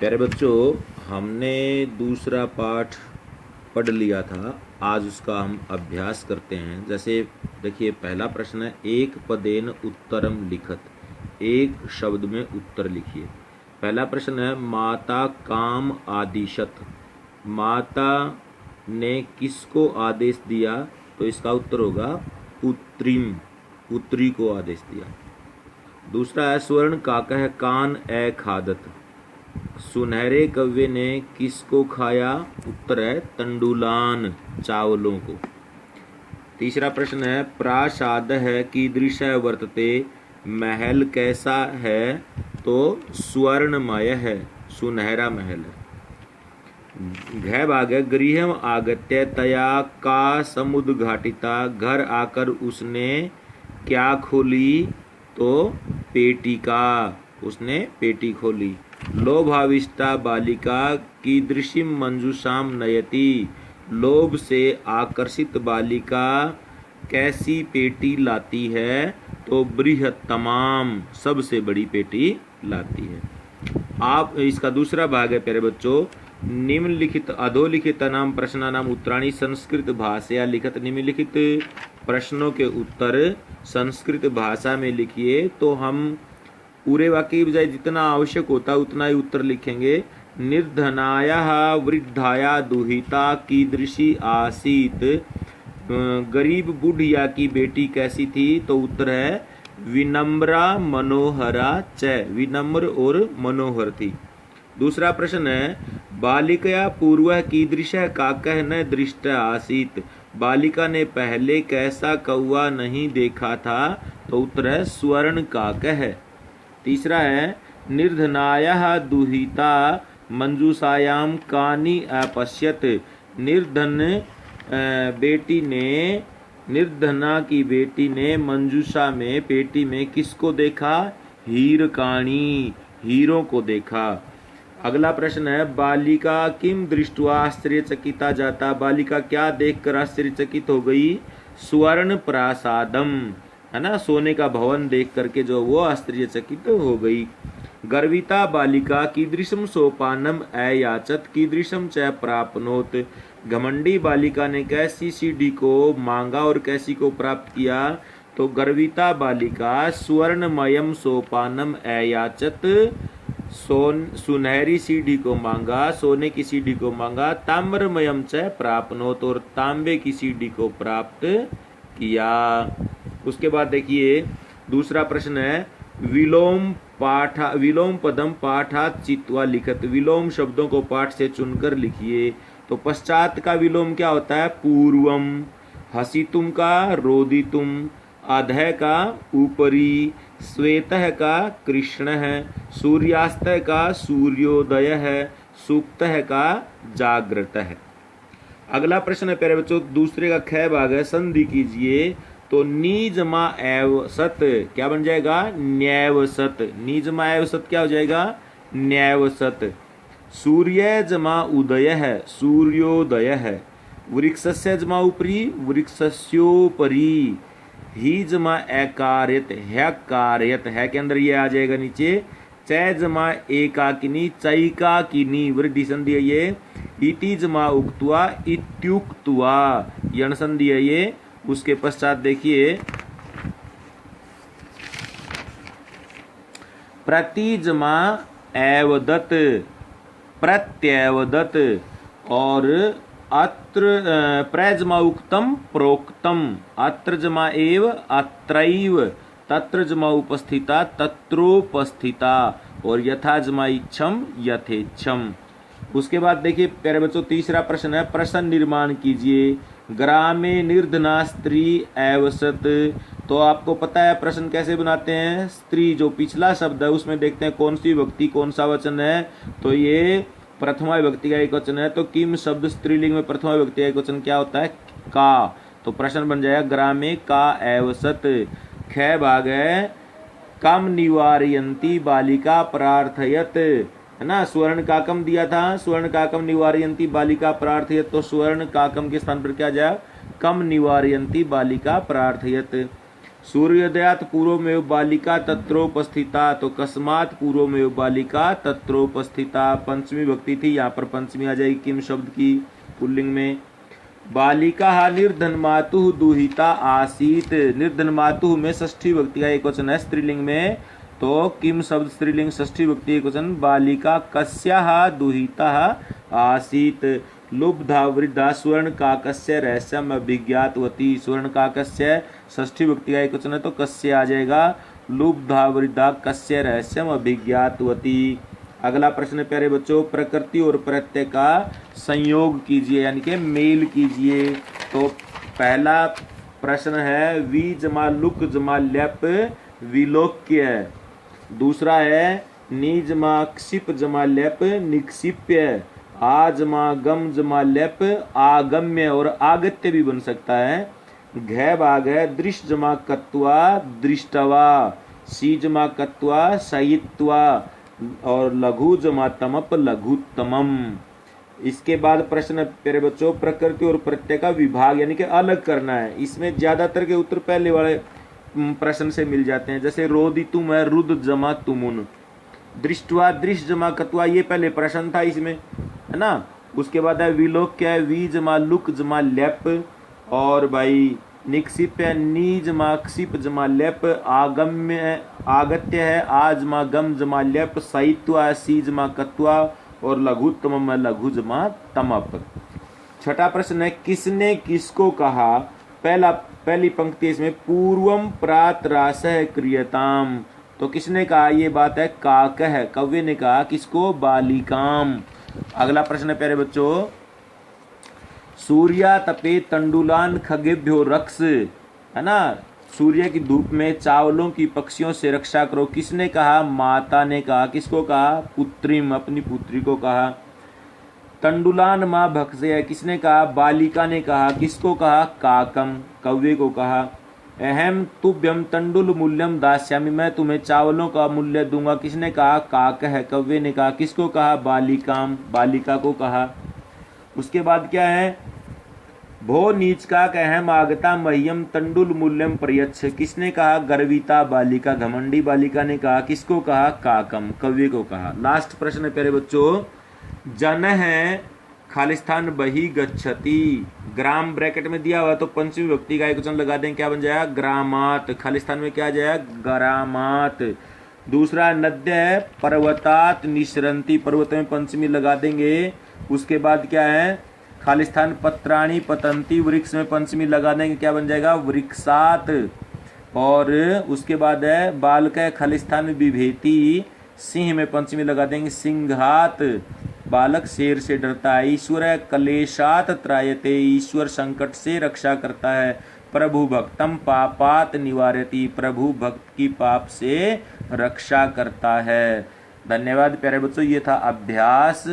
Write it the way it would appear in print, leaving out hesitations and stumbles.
प्यारे बच्चों, हमने दूसरा पाठ पढ़ लिया था। आज उसका हम अभ्यास करते हैं। जैसे देखिए, पहला प्रश्न है, एक पदेन उत्तरम लिखत। एक शब्द में उत्तर लिखिए। पहला प्रश्न है, माता काम आदिशत। माता ने किसको आदेश दिया? तो इसका उत्तर होगा पुत्रीम, पुत्री को आदेश दिया। दूसरा है, स्वर्ण काकह कान ए खादत। सुनहरे कव्य ने किसको खाया? उत्तर है तंडुलान, चावलों को। तीसरा प्रश्न है, प्रासाद है कीदृश वर्तते। महल कैसा है? तो स्वर्णमय है, सुनहरा महल है। घ भाग है, गृहम आगत्य तया का समुद्घाटिता। घर आकर उसने क्या खोली? तो पेटी का, उसने पेटी खोली। लोभाविष्टा बालिका कीदृशीम मंजूषाम नयति। लोभ से आकर्षित बालिका कैसी पेटी लाती है? तो बृहत्तमाम, सबसे बड़ी पेटी लाती है। आप इसका दूसरा भाग है प्यारे बच्चों, निम्नलिखित अधोलिखित नाम प्रश्नानाम उत्तराणि संस्कृत भाषया लिखत। निम्नलिखित प्रश्नों के उत्तर संस्कृत भाषा में लिखिए। तो हम पूरे वाक्य की बजाय जितना आवश्यक होता है उतना ही उत्तर लिखेंगे। निर्धनाया वृद्धाया दुहिता कीदृशी आसीत। गरीब बुढ़िया की बेटी कैसी थी? तो उत्तर है विनम्रा मनोहरा च। विनम्र और मनोहर थी। दूसरा प्रश्न है, बालिकया पूर्व कीदृश काकः न दृष्ट आसीत। बालिका ने पहले कैसा कौवा नहीं देखा था? तो उत्तर है स्वर्ण काकः। तीसरा है, निर्धनाया दुहिता मंजूषायाम कानि अपश्यत। निर्धना की बेटी ने मंजूषा में, पेटी में किसको देखा? हीरकाणी, हीरों को देखा। अगला प्रश्न है, बालिका किम दृष्ट्वा आश्चर्यचकिता जाता। बालिका क्या देखकर आश्चर्यचकित हो गई? स्वर्ण प्रासादम, है ना, सोने का भवन देख करके जो वो आश्चर्यचकित हो गई। गर्विता बालिका कीदृशम सोपानम अयाचत कीदृशम च प्राप्नोत। घमंडी बालिका ने कैसी सीढ़ी को मांगा और कैसी को प्राप्त किया? तो गर्विता बालिका स्वर्णमयम सोपानम अयाचत, सुनहरी सीढ़ी को मांगा, सोने की सीढ़ी को मांगा। ताम्रमयम च प्राप्नोत, और तांबे की सीढ़ी को प्राप्त किया। उसके बाद देखिए दूसरा प्रश्न है, विलोम पदम पाठात चित्वा लिखत। विलोम शब्दों को पाठ से चुनकर लिखिए। तो पश्चात का विलोम क्या होता है? पूर्वम। हसितुम का रोदितुम। अधः का ऊपरी। श्वेतः का कृष्ण है। सूर्यास्त का सूर्योदय है। सुप्तः का जागृत है। अगला प्रश्न है प्यारे बच्चों, दूसरे का ख भाग है, संधि कीजिए। तो नीजमा एव सत क्या बन जाएगा? न्याव सत। नीजमा एव सत क्या हो जाएगा? न्याव सत। सूर्य जमा उदय है, सूर्योदय है। वृक्षस्य जमा ऊपरी, वृक्षस्योपरी। ही जमा अकार्यत, है कार्यत, है के अंदर ये आ जाएगा नीचे। चय जमा एकाकिनी, चैकाकिनी, वृद्धि संधि है ये। इति जमा उक्त्वा, इत्युक्त्वा, यण संधि है ये। उसके पश्चात देखिए, प्रतिजमा एवदत, प्रत्यवदत। और अत्र प्रजमा उक्तम प्रोक्तम। अत्र जमा एव, अत्रैव। तत्र जमा उपस्थिता, तत्रोपस्थिता। और यथा जमा इच्छम, यथेच्छम। उसके बाद देखिए प्यारे बच्चों, तीसरा प्रश्न है, प्रश्न निर्माण कीजिए। ग्रामे निर्धना स्त्री एवसत। तो आपको पता है प्रश्न कैसे बनाते हैं। स्त्री जो पिछला शब्द है उसमें देखते हैं कौन सी विभक्ति कौन सा वचन है। तो ये प्रथमा विभक्ति का एक वचन है। तो किम शब्द स्त्रीलिंग में प्रथमा विभक्ति का एक वचन क्या होता है? का। तो प्रश्न बन जाएगा ग्रामे का एवसत। ख भाग है, कम निवारयंती बालिका प्रार्थयत, है ना। स्वर्ण काकम दिया था, स्वर्ण काकम निवारयंती बालिका प्रार्थयत। तो स्वर्ण काकम के स्थान पर क्या जाए? कम निवारयंती बालिका प्रार्थयत। सूर्योदयात पूर्वमेव बालिका तत्रोपस्थिता, तो कस्मात पूर्वमेव बालिका तत्रोपस्थिता पंचमी भक्ति थी, यहाँ पर पंचमी आ जाएगी किम शब्द की पुल्लिंग में। बालिका निर्धन मातु दुहिता आसीत, निर्धन मातु में षष्ठी भक्ति का एक वचन है स्त्रीलिंग में, तो किम शब्द स्त्रीलिंग षष्ठी भक्ति एक वचन, बालिका कस्याः दुहिता आसीत। लुब्धा वृद्धा स्वर्ण काकस्य रहस्यम अभिज्ञातवती, स्वर्ण काकस्य षष्ठी भक्ति का एक वचन है तो कस्य आ जाएगा, लुब्धा वृद्धा कस्य रहस्यम अभिज्ञातवती। अगला प्रश्न प्यारे बच्चों, प्रकृति और प्रत्यय का संयोग कीजिए यानी कि मेल कीजिए। तो पहला प्रश्न है वी जमा लुक जमा ल्यप विलोक्य, दूसरा है नी जमा क्षिप जमा ल्यप निक्षिप्य, आ जमा गम जमा ल्यप आगम्य और आगत्य भी बन सकता है। घ भाग है दृश्य जमा कत्वा दृष्टवा, सी जमा कत्वा सहित्वा और लघु जमा तमप लघुत्तमम। इसके बाद प्रश्न प्यारे बच्चों, प्रकृति और प्रत्यय का विभाग यानी कि अलग करना है। इसमें ज्यादातर के उत्तर पहले वाले प्रश्न से मिल जाते हैं, जैसे रोदितुम है रुद जमा तुमुन, दृष्टवा दृश्य जमा कत्वा ये पहले प्रश्न था इसमें, है ना। उसके बाद है विलोक्य है वी जमा लुक जमा ल्यप, और भाई निक्षिप है नी जमा क्षिप जमा ल्यप, आगम्य आगत्य है आ जमा गम जमा ल्यप, साहित्वा सी जमा कत्वा और लघुत्तम लघु जमा तमप। छठा प्रश्न है किसने किसको कहा, पहली पंक्ति इसमें पूर्वम प्रातरासः क्रियताम, तो किसने कहा ये बात है काकः, कव्य ने कहा किसको, बालिकाम। अगला प्रश्न है प्यारे बच्चों, सूर्या तपे तंडुलान खगेभ्यो रक्ष, है ना, सूर्य की धूप में चावलों की पक्षियों से रक्षा करो, किसने कहा, माता ने कहा, किसको कहा, पुत्रीम अपनी पुत्री को कहा। तंडुलान माँ भक्षय किसने कहा, बालिका ने कहा, किसको कहा, काकम कव्य को कहा। अहम तुभ्यम तंडुल मूल्यम दास्यामि मैं तुम्हें चावलों का मूल्य दूंगा, किसने कहा, काकः कव्य ने कहा, किसको कहा, बालिकाम बालिका को कहा। उसके बाद क्या है, भो नीच का अहम आगता मह्यम तंडुल मूल्यम प्रयच्छ, किसने कहा, गर्विता बालिका घमंडी बालिका ने कहा, किसको कहा, काकम कव्य को कहा। लास्ट प्रश्न है प्यारे बच्चों, जन है खालिस्तान बही गच्छति, ग्राम ब्रैकेट में दिया हुआ तो पंचमी विभक्ति का एक वचन लगा दें, क्या बन जाएगा, ग्रामात, खालिस्तान में क्या आ जाएगा, ग्रामात। दूसरा नद्य है पर्वतात निश्रंति, पर्वत में पंचमी लगा देंगे। उसके बाद क्या है, खालिस्तान पत्राणी पतंती, वृक्ष में पंचमी लगा देंगे, क्या बन जाएगा, वृक्षात। और उसके बाद है बालक खालिस्तान विभेति, सिंह में पंचमी लगा देंगे, सिंहात, बालक शेर से डरता है। ईश्वर कलेशात त्रायते, ईश्वर संकट से रक्षा करता है। प्रभु भक्तम पापात निवारति, प्रभु भक्त की पाप से रक्षा करता है। धन्यवाद प्यारे बच्चों, ये था अभ्यास